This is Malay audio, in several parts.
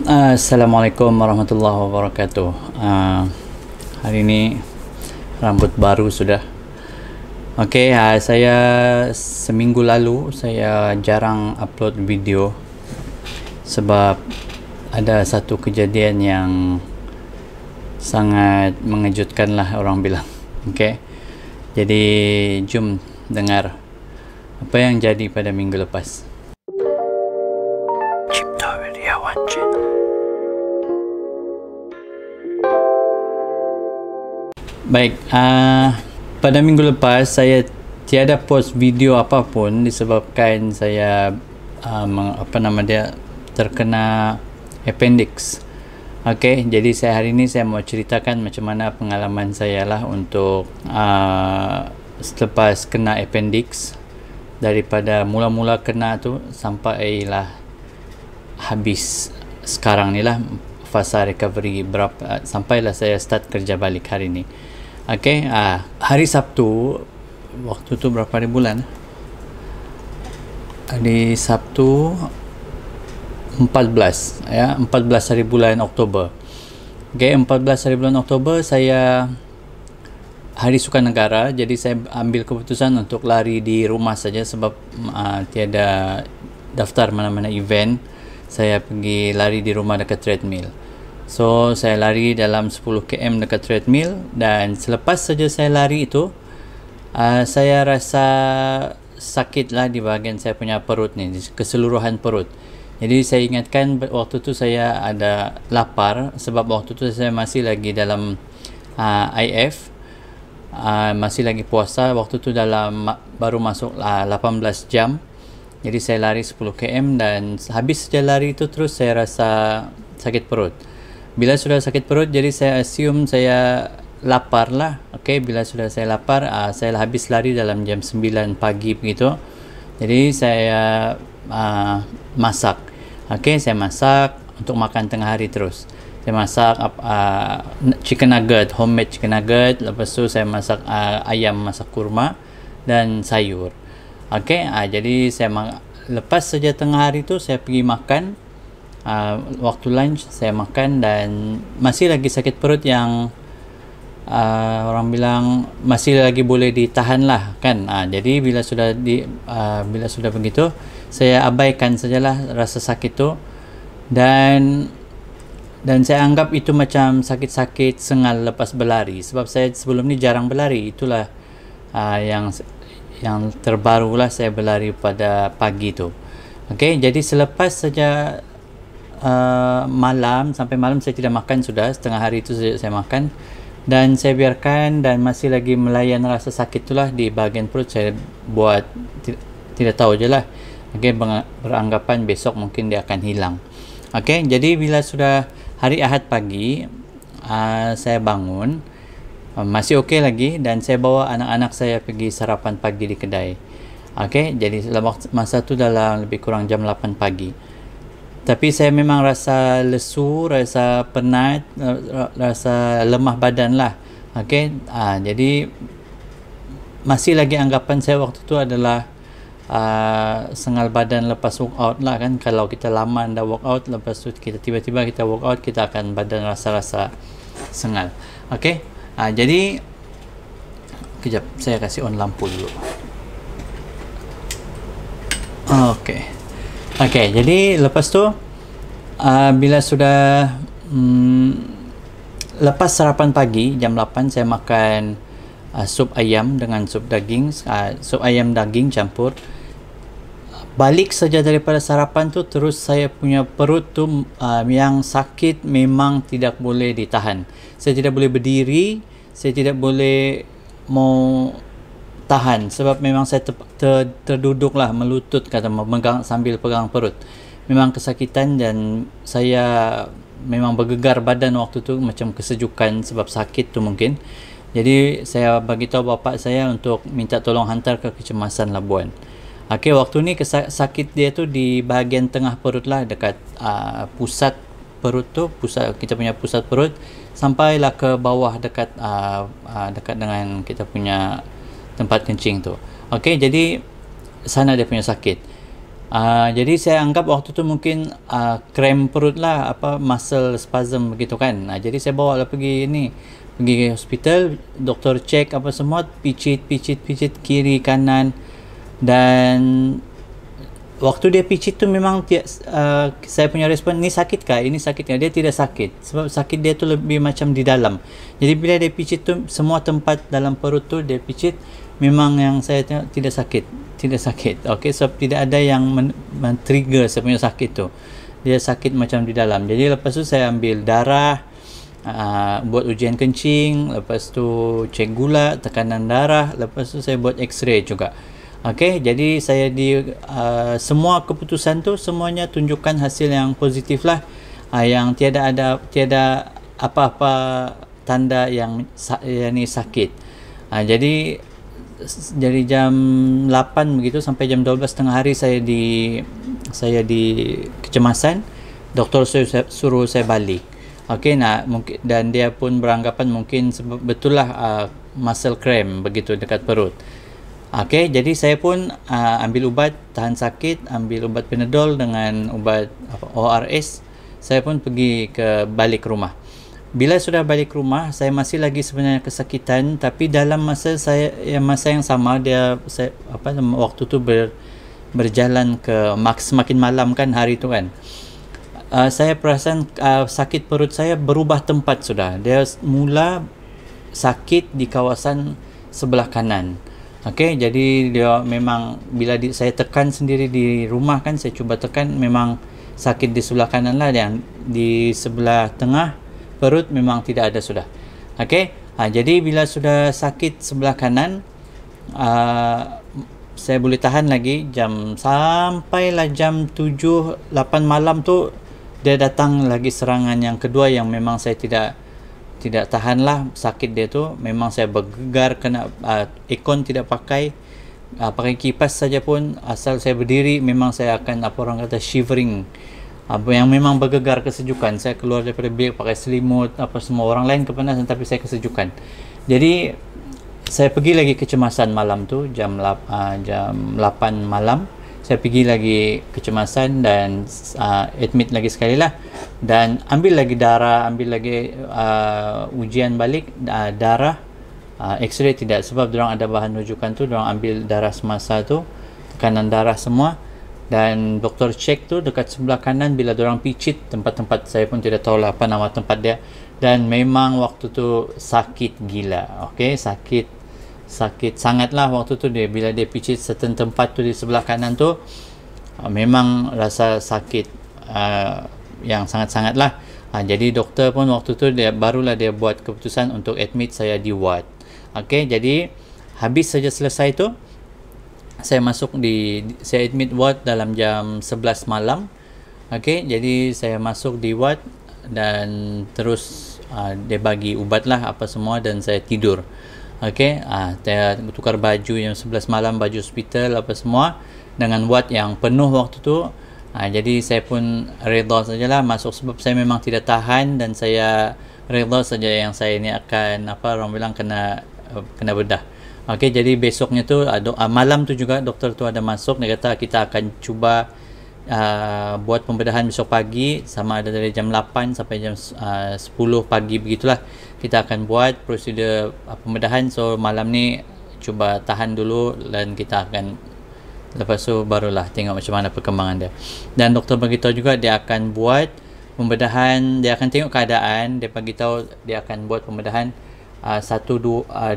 Assalamualaikum warahmatullahi wabarakatuh. Hari ini rambut baru sudah. Okey, saya seminggu lalu saya jarang upload video sebab ada satu kejadian yang sangat mengejutkan lah orang bilang. Okey. Jadi jom dengar apa yang jadi pada minggu lepas. Cipta Wiryawan Channel. Baik, pada minggu lepas saya tiada post video apapun disebabkan saya terkena appendix. Okey, jadi hari ini saya mau ceritakan macam mana pengalaman saya lah untuk selepas kena appendix, daripada mula-mula kena tu sampai lah habis sekarang ni lah fasa recovery sampailah saya start kerja balik hari ni. Okey, hari Sabtu, waktu tu berapa hari bulan? Hari Sabtu 14 ya, 14 hari bulan Oktober. Okey, 14 hari bulan Oktober saya Hari Sukanegara, jadi saya ambil keputusan untuk lari di rumah saja sebab tiada daftar mana-mana event. Saya pergi lari di rumah dekat treadmill. So saya lari dalam 10 km dekat treadmill, dan selepas saja saya lari itu saya rasa sakit lah di bahagian saya punya perut ni, di keseluruhan perut. Jadi saya ingatkan waktu tu saya ada lapar sebab waktu tu saya masih lagi dalam IF, masih lagi puasa. Waktu tu baru masuk 18 jam. Jadi saya lari 10 km, dan habis saja lari itu terus saya rasa sakit perut. Bila sudah sakit perut, jadi saya assume saya lapar lah. Okey, bila sudah saya lapar, saya habis lari dalam jam 9 pagi begitu. Jadi saya masak. Okey, saya masak untuk makan tengah hari terus. Saya masak chicken nugget, homemade chicken nugget. Lepas tu saya masak ayam masak kurma dan sayur. Okey, jadi lepas saja tengah hari tu saya pergi makan. Waktu lunch saya makan, dan masih lagi sakit perut yang orang bilang masih lagi boleh ditahan lah kan. Jadi bila sudah begitu, saya abaikan sajalah rasa sakit tu, dan saya anggap itu macam sakit-sakit sengal lepas berlari, sebab saya sebelum ni jarang berlari. Itulah yang terbarulah saya berlari pada pagi tu. Okey, jadi selepas saja sampai malam saya tidak makan sudah. Setengah hari itu saya makan, dan saya biarkan, dan masih lagi melayan rasa sakit itulah di bahagian perut. Saya buat tidak tahu je lah. Okey, beranggapan besok mungkin dia akan hilang. Okey, jadi bila sudah hari Ahad pagi, saya bangun masih okey lagi, dan saya bawa anak-anak saya pergi sarapan pagi di kedai. Okey, jadi masa tu dalam lebih kurang jam 8 pagi. Tapi saya memang rasa lesu, rasa penat, rasa lemah badan lah. Okey, jadi masih lagi anggapan saya waktu tu adalah sengal badan lepas workout lah kan. Kalau kita lama anda workout, lepas tu kita tiba-tiba kita workout, kita akan badan rasa-rasa sengal. Okey, jadi kejap saya kasih on lampu dulu. Okey, jadi lepas tu bila sudah lepas sarapan pagi jam 8, saya makan sup ayam dengan sup daging, sup ayam daging campur. Balik saja daripada sarapan tu, terus saya punya perut tu yang sakit memang tidak boleh ditahan. Saya tidak boleh berdiri, saya tidak boleh mau tahan, sebab memang saya terduduk lah, melutut kata, memegang sambil pegang perut. Memang kesakitan, dan saya memang bergegar badan waktu tu, macam kesejukan sebab sakit tu mungkin. Jadi saya bagi tahu bapa saya untuk minta tolong hantar ke Kecemasan Labuan. Okey, waktu ni sakit dia tu di bahagian tengah perut lah, dekat pusat perut tu, kita punya pusat perut, sampailah ke bawah dekat dengan kita punya tempat kencing tu. Okey, jadi sana dia punya sakit. Jadi saya anggap waktu tu mungkin kram perut lah, apa muscle spasm begitu kan. Jadi saya bawa lah pergi hospital, doktor cek apa semua, picit kiri kanan. Dan waktu dia picit tu memang saya punya respon, ni sakit kah? Ini sakit kah? Dia tidak sakit. Sebab sakit dia tu lebih macam di dalam. Jadi bila dia picit tu, semua tempat dalam perut tu dia picit, memang yang saya tengok tidak sakit. Tidak sakit. Okey, sebab tidak ada yang men-trigger saya punya sakit tu. Dia sakit macam di dalam. Jadi lepas tu saya ambil darah, buat ujian kencing, lepas tu cek gula, tekanan darah, lepas tu saya buat x-ray juga. Okey, jadi saya semua keputusan tu semuanya tunjukkan hasil yang positif lah, yang tiada apa-apa tanda yang ni sakit. Jadi jam 8 begitu sampai jam 12 tengah hari saya di kecemasan. Doktor suruh saya balik. Okey, mungkin, dan dia pun beranggapan mungkin sebab betul lah muscle cramp begitu dekat perut. Okey, jadi saya pun ambil ubat tahan sakit, ambil ubat Panadol dengan ubat ORS. Saya pun pergi balik rumah. Bila sudah balik rumah, saya masih lagi sebenarnya kesakitan, tapi dalam masa yang sama waktu tu berjalan semakin malam kan, hari tu kan. Saya perasan sakit perut saya berubah tempat sudah. Dia mula sakit di kawasan sebelah kanan. Okey, jadi dia memang bila saya tekan sendiri di rumah kan, saya cuba tekan, memang sakit di sebelah kanan lah, yang di sebelah tengah perut memang tidak ada sudah. Okey, jadi bila sudah sakit sebelah kanan, saya boleh tahan lagi sampailah jam 7-8 malam tu, dia datang lagi serangan yang kedua yang memang saya tidak tahan lah sakit dia tu. Memang saya bergegar, kena aircon tidak pakai kipas saja pun, asal saya berdiri memang saya akan orang kata shivering, yang memang bergegar kesejukan. Saya keluar daripada bilik pakai selimut, semua orang lain kepanasan tapi saya kesejukan. Jadi saya pergi lagi kecemasan malam tu jam 8 malam. Saya pergi lagi kecemasan dan admit lagi sekali lah, dan ambil lagi darah, ambil lagi ujian balik darah, x-ray tidak, sebab diorang ada bahan rujukan tu, diorang ambil darah semasa tu, tekanan darah semua, dan doktor cek tu dekat sebelah kanan. Bila diorang picit tempat-tempat, saya pun tidak tahu lah apa nama tempat dia, dan memang waktu tu sakit gila. Okey, sakit sangatlah waktu tu. Bila dia picit certain tempat tu di sebelah kanan tu, memang rasa sakit yang sangat-sangat lah. Jadi doktor pun waktu tu barulah dia buat keputusan untuk admit saya di ward. Okey, jadi habis saja selesai tu, saya admit ward dalam jam 11 malam. Okey, jadi saya masuk di ward dan terus dia bagi ubat lah apa semua, dan saya tidur. Okey, saya tukar baju yang 11 malam, baju hospital apa semua, dengan ward yang penuh waktu tu. Jadi saya pun redha sajalah masuk, sebab saya memang tidak tahan, dan saya redha saja yang saya ni akan orang bilang kena bedah. Okey, jadi besoknya tu malam tu juga doktor tu ada masuk. Dia kata kita akan cuba buat pembedahan besok pagi, sama ada dari jam 8 sampai jam 10 pagi begitulah. Kita akan buat prosedur pembedahan. So malam ni cuba tahan dulu, dan kita akan lepas tu barulah tengok macam mana perkembangan dia. Dan doktor beritahu juga dia akan buat pembedahan, dia akan tengok keadaan, dia beritahu dia akan buat pembedahan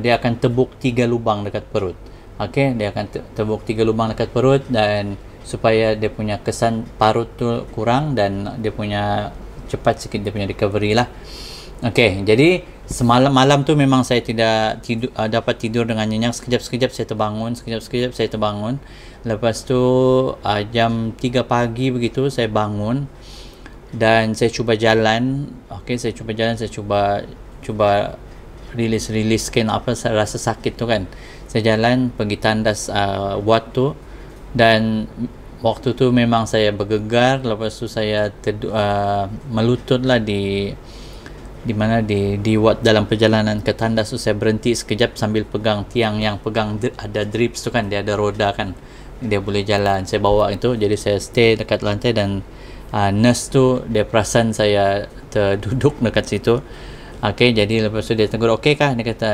dia akan tebuk 3 lubang dekat perut. Okey, dia akan tebuk 3 lubang dekat perut, dan supaya dia punya kesan parut tu kurang, dan dia punya cepat sikit dia punya recovery lah. Okey, jadi malam tu memang saya tidak dapat tidur dengan nyenyak. Sekejap-sekejap saya terbangun. Lepas tu jam 3 pagi begitu saya bangun, dan saya cuba jalan. Okey, saya cuba rilis-riliskan saya rasa sakit tu kan. Saya jalan pergi tandas ward tu, dan waktu tu memang saya bergegar. Lepas tu saya melutut lah di ward. Dalam perjalanan ke tandas tu saya berhenti sekejap sambil pegang tiang yang pegang ada drips tu kan, dia ada roda kan, dia boleh jalan. Saya bawa itu, jadi saya stay dekat lantai dan nurse tu dia perasan saya terduduk dekat situ. Okey, jadi lepas tu dia tegur, okey kah? Dia kata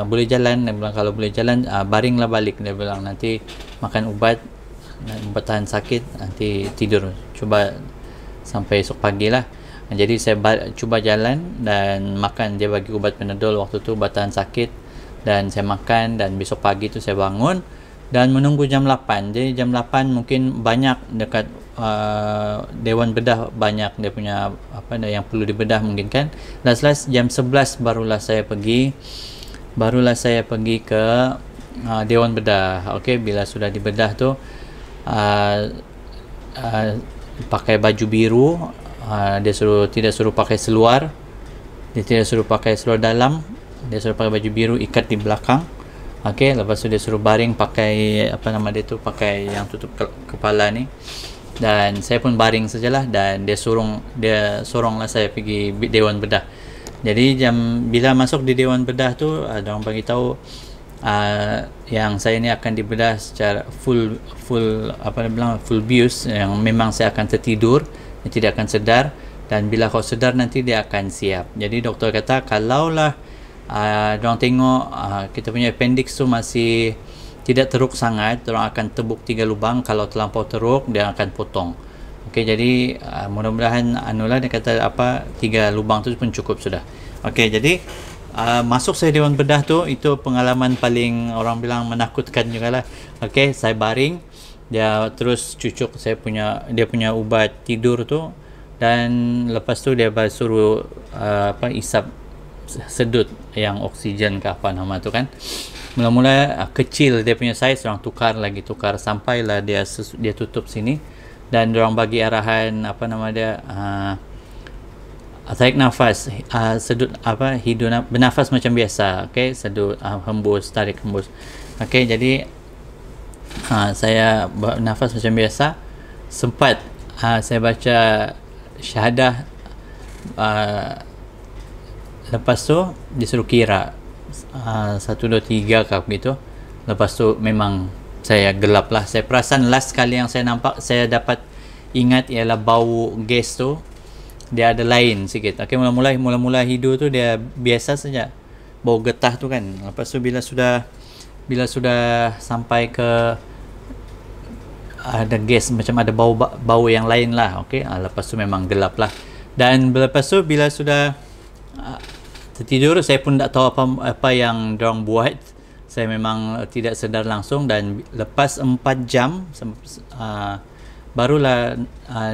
boleh jalan. Dia bilang kalau boleh jalan baringlah balik. Dia bilang nanti makan ubat tahan sakit, nanti tidur, cuba sampai esok pagi lah. Jadi saya cuba jalan dan makan. Dia bagi ubat Panadol waktu tu, ubat tahan sakit, dan saya makan, dan besok pagi tu saya bangun dan menunggu jam 8. Jadi jam 8 mungkin banyak dekat Dewan Bedah, banyak dia punya yang perlu dibedah mungkin kan. Last jam 11 barulah saya pergi ke Dewan Bedah. Okey, bila sudah dibedah tu pakai baju biru. Dia tidak suruh pakai seluar, dia tidak suruh pakai seluar dalam, dia suruh pakai baju biru ikat di belakang. Okey, lepas tu dia suruh baring pakai pakai yang tutup kepala ni, dan saya pun baring sajalah, dan dia soronglah saya pergi Dewan Bedah. Jadi bila masuk di Dewan Bedah tu, orang bagi tahu yang saya ni akan dibedah secara full bius, yang memang saya akan tertidur, tidak akan sedar, dan bila kau sedar nanti dia akan siap. Jadi doktor kata kalaulah diorang tengok kita punya appendix tu masih tidak teruk sangat, diorang akan tebuk 3 lubang. Kalau terlampau teruk dia akan potong. Okey, jadi mudah-mudahan dia kata 3 lubang tu pun cukup sudah. Okey, jadi masuk saya Dewan Bedah tu, itu pengalaman paling orang bilang menakutkan jugalah. Okey, saya baring, dia terus cucuk dia punya ubat tidur tu, dan lepas tu dia suruh isap sedut yang oksigen ke apa nama tu kan. Mula-mula kecil dia punya saiz, orang tukar sampailah dia tutup sini, dan orang bagi arahan tarik nafas, sedut hidung, bernafas macam biasa. Okey, sedut, hembus, tarik, hembus. Okey, jadi saya bernafas macam biasa. Sempat saya baca syahadah, lepas tu disuruh kira 1, 2, 3 ke begitu. Lepas tu memang saya gelap lah. Saya perasan last kali yang saya dapat ingat ialah bau gas tu dia ada lain sikit. Okey, mula-mula hidung tu dia biasa saja, bau getah tu kan. Lepas tu bila sudah sampai ke ada gas, macam ada bau yang lain lah. Okey, lepas tu memang gelap lah. Dan lepas tu bila sudah tertidur, saya pun tak tahu apa yang diorang buat. Saya memang tidak sedar langsung, dan lepas 4 jam barulah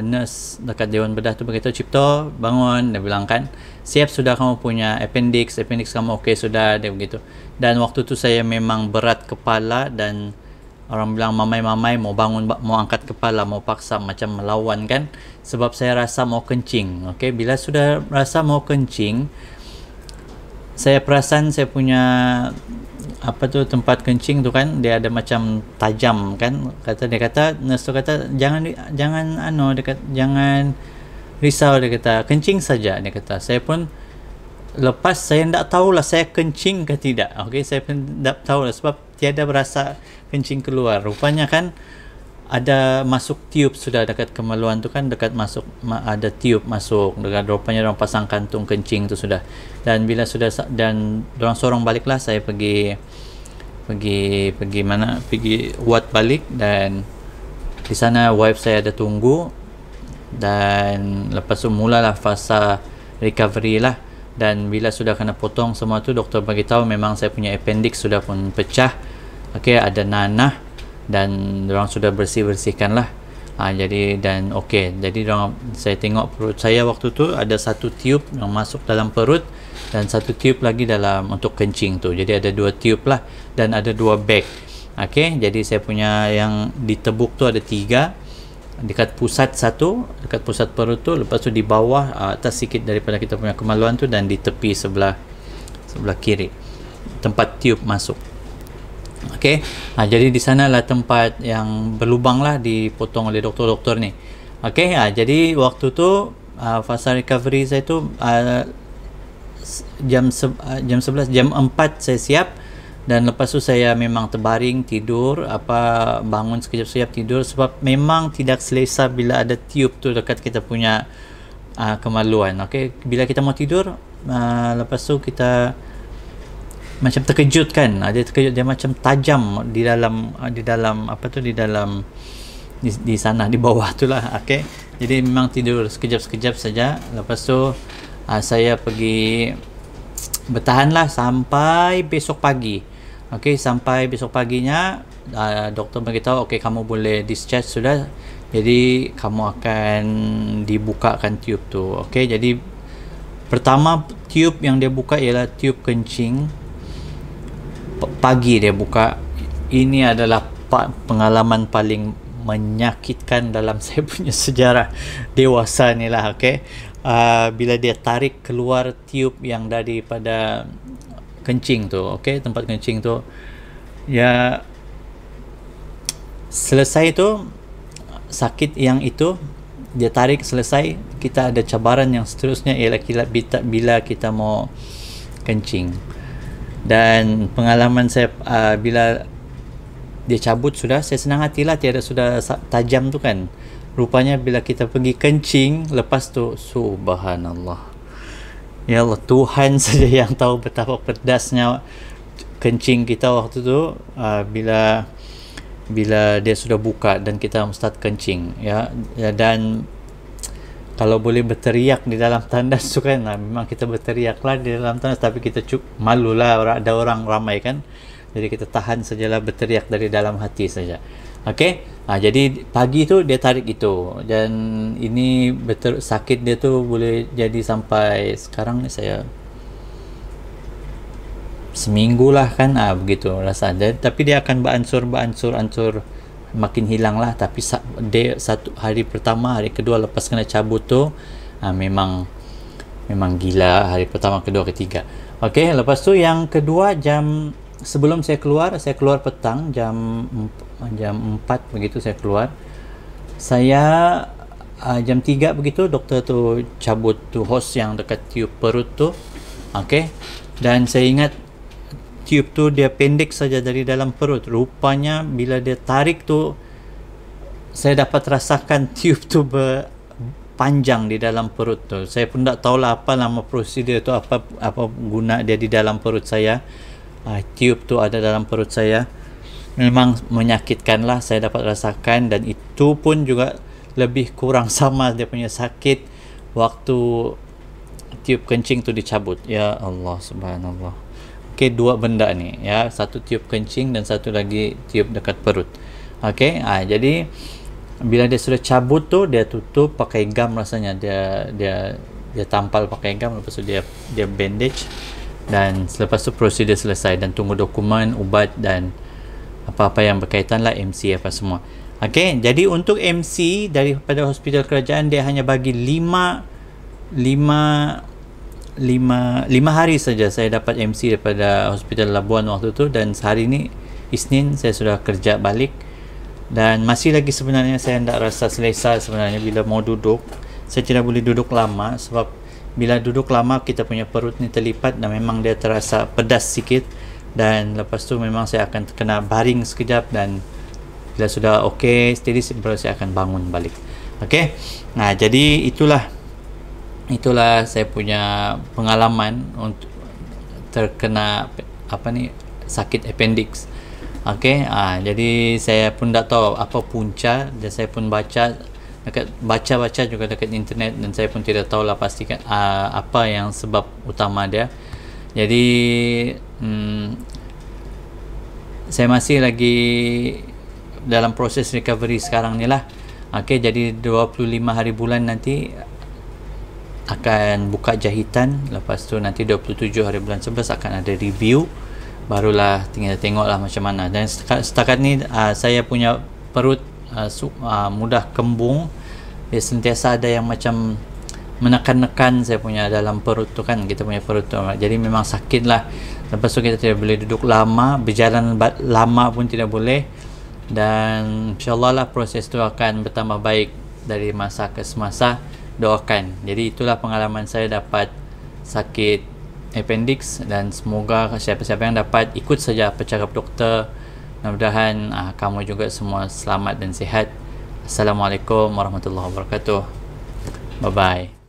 nurse dekat Dewan Bedah tu berkata, Cipto bangun, dia bilang kan, siap sudah kamu punya appendix kamu okey sudah, dia begitu. Dan waktu tu saya memang berat kepala, dan orang bilang mamai mau bangun, mau angkat kepala, mau paksa macam melawan kan, sebab saya rasa mau kencing. Okey, bila sudah rasa mau kencing, saya perasan saya punya tempat kencing tu kan, dia ada macam tajam kan. Dia kata nurse tu kata jangan risau, dia kata kencing saja, dia kata. Saya pun lepas saya tak tahulah saya kencing ke tidak. Okey, saya pun tak tahulah sebab tiada berasa kencing keluar. Rupanya kan ada masuk tiup sudah dekat kemaluan tu kan, dekat masuk ada tiup masuk dekat, rupanya orang pasang kantung kencing tu sudah. Dan bila sudah, dan orang sorong baliklah, saya pergi ward balik, dan di sana wife saya ada tunggu, dan lepas tu mulalah fasa recovery lah. Dan bila sudah kena potong semua tu, doktor bagi tahu memang saya punya appendix sudah pun pecah. Okey, ada nanah, dan orang sudah bersihkan lah. Jadi dan okey, jadi saya tengok perut saya waktu tu ada 1 tiup yang masuk dalam perut, dan 1 tiup lagi dalam untuk kencing tu. Jadi ada 2 tiup lah, dan ada 2 bag. Okey, jadi saya punya yang ditebuk tu ada 3, dekat pusat 1, dekat pusat perut tu, lepas tu di bawah atas sikit daripada kita punya kemaluan tu, dan di tepi sebelah kiri tempat tiup masuk. Okey, jadi di sanalah tempat yang berlubang lah dipotong oleh doktor-doktor ni. Okey, jadi waktu tu fasa recovery saya tu jam 4 saya siap, Dan lepas tu saya memang terbaring tidur, bangun sekejap-sekejap tidur, sebab memang tidak selesa bila ada tiup tu dekat kita punya kemaluan. Okey, bila kita mau tidur, lepas tu kita macam terkejut kan, dia terkejut, dia macam tajam di dalam di sana, di bawah tu lah. Okey, jadi memang tidur sekejap-sekejap saja. Lepas tu saya pergi bertahanlah sampai besok pagi. Okey, sampai besok paginya doktor beritahu, okey, kamu boleh discharge sudah. Jadi kamu akan dibukakan tiup tu. Okey, jadi pertama tiup yang dia buka ialah tiup kencing. Pagi dia buka. Ini adalah pengalaman paling menyakitkan dalam saya punya sejarah dewasa ni lah. Okey, bila dia tarik keluar tiup yang daripada kencing tu, okey, tempat kencing tu, ya, selesai tu sakit yang itu dia tarik selesai, kita ada cabaran yang seterusnya ialah bila kita mau kencing. Dan pengalaman saya bila dia cabut sudah, saya senang hatilah, tiada sudah tajam tu kan. Rupanya bila kita pergi kencing, lepas tu subhanallah, ya Allah, Tuhan saja yang tahu betapa pedasnya kencing kita waktu tu, bila dia sudah buka dan kita start kencing, ya. Dan kalau boleh berteriak di dalam tandas tu kan, memang kita berteriaklah di dalam tandas, tapi kita malulah, ada orang ramai kan, jadi kita tahan sajalah berteriak dari dalam hati saja. Okey, jadi pagi tu dia tarik itu, dan ini betul sakit dia tu boleh jadi sampai sekarang ni saya seminggu lah kan, begitu rasa dia. Tapi dia akan beransur makin hilang lah. Tapi dia satu hari pertama, hari kedua lepas kena cabut tu, memang gila hari pertama, kedua, ketiga. Okey, lepas tu yang kedua, sebelum saya keluar petang jam 4 begitu saya keluar. Saya jam 3 begitu doktor tu cabut tu hose yang dekat tiup perut tu. Okey, dan saya ingat tiup tu dia pendek saja dari dalam perut. Rupanya bila dia tarik tu, saya dapat rasakan tiup tu panjang di dalam perut tu. Saya pun tak tahulah apa nama prosedur tu, apa guna dia di dalam perut saya. Tiup tu ada dalam perut saya, memang menyakitkan lah, saya dapat rasakan. Dan itu pun juga lebih kurang sama dia punya sakit waktu tiup kencing tu dicabut. Ya Allah, subhanallah. Okey, dua benda ni, ya, satu tiup kencing dan satu lagi tiup dekat perut. Okey, jadi bila dia sudah cabut tu, dia tutup pakai gam rasanya, dia tampal pakai gam, lepas tu dia bandage. Dan selepas tu prosedur selesai, dan tunggu dokumen, ubat dan apa-apa yang berkaitan lah, MC apa semua. Okey, jadi untuk MC daripada hospital kerajaan, dia hanya bagi 5 hari saja saya dapat MC daripada hospital Labuan waktu tu. Dan sehari ni Isnin saya sudah kerja balik, dan masih lagi sebenarnya saya tidak rasa selesa sebenarnya bila mau duduk. Saya tidak boleh duduk lama, sebab bila duduk lama kita punya perut ni terlipat dan memang dia terasa pedas sikit. Dan lepas tu memang saya akan kena baring sekejap, dan bila sudah okey steady baru saya akan bangun balik. Okey, jadi itulah saya punya pengalaman untuk terkena sakit appendix. Okey, jadi saya pun tak tahu apa punca, dan saya pun baca juga dekat internet, dan saya pun tidak tahulah pastikan apa yang sebab utama dia. Jadi saya masih lagi dalam proses recovery sekarang ni lah. Okey, jadi 25 hari bulan nanti akan buka jahitan. Lepas tu nanti 27 hari bulan 11 akan ada review, barulah tinggal tengoklah macam mana. Dan setakat ni saya punya perut mudah kembung. Dia sentiasa ada yang macam menekan-nekan saya punya dalam perut tu kan, kita punya perut tu. Jadi memang sakit lah. Lepas tu kita tidak boleh duduk lama, berjalan lama pun tidak boleh. Dan insyaAllah lah proses tu akan bertambah baik dari masa ke semasa. Doakan. Jadi itulah pengalaman saya dapat sakit appendix, dan semoga siapa-siapa yang dapat ikut saja apa cakap doktor. Mudah-mudahan kamu juga semua selamat dan sihat. Assalamualaikum warahmatullahi wabarakatuh. Bye bye.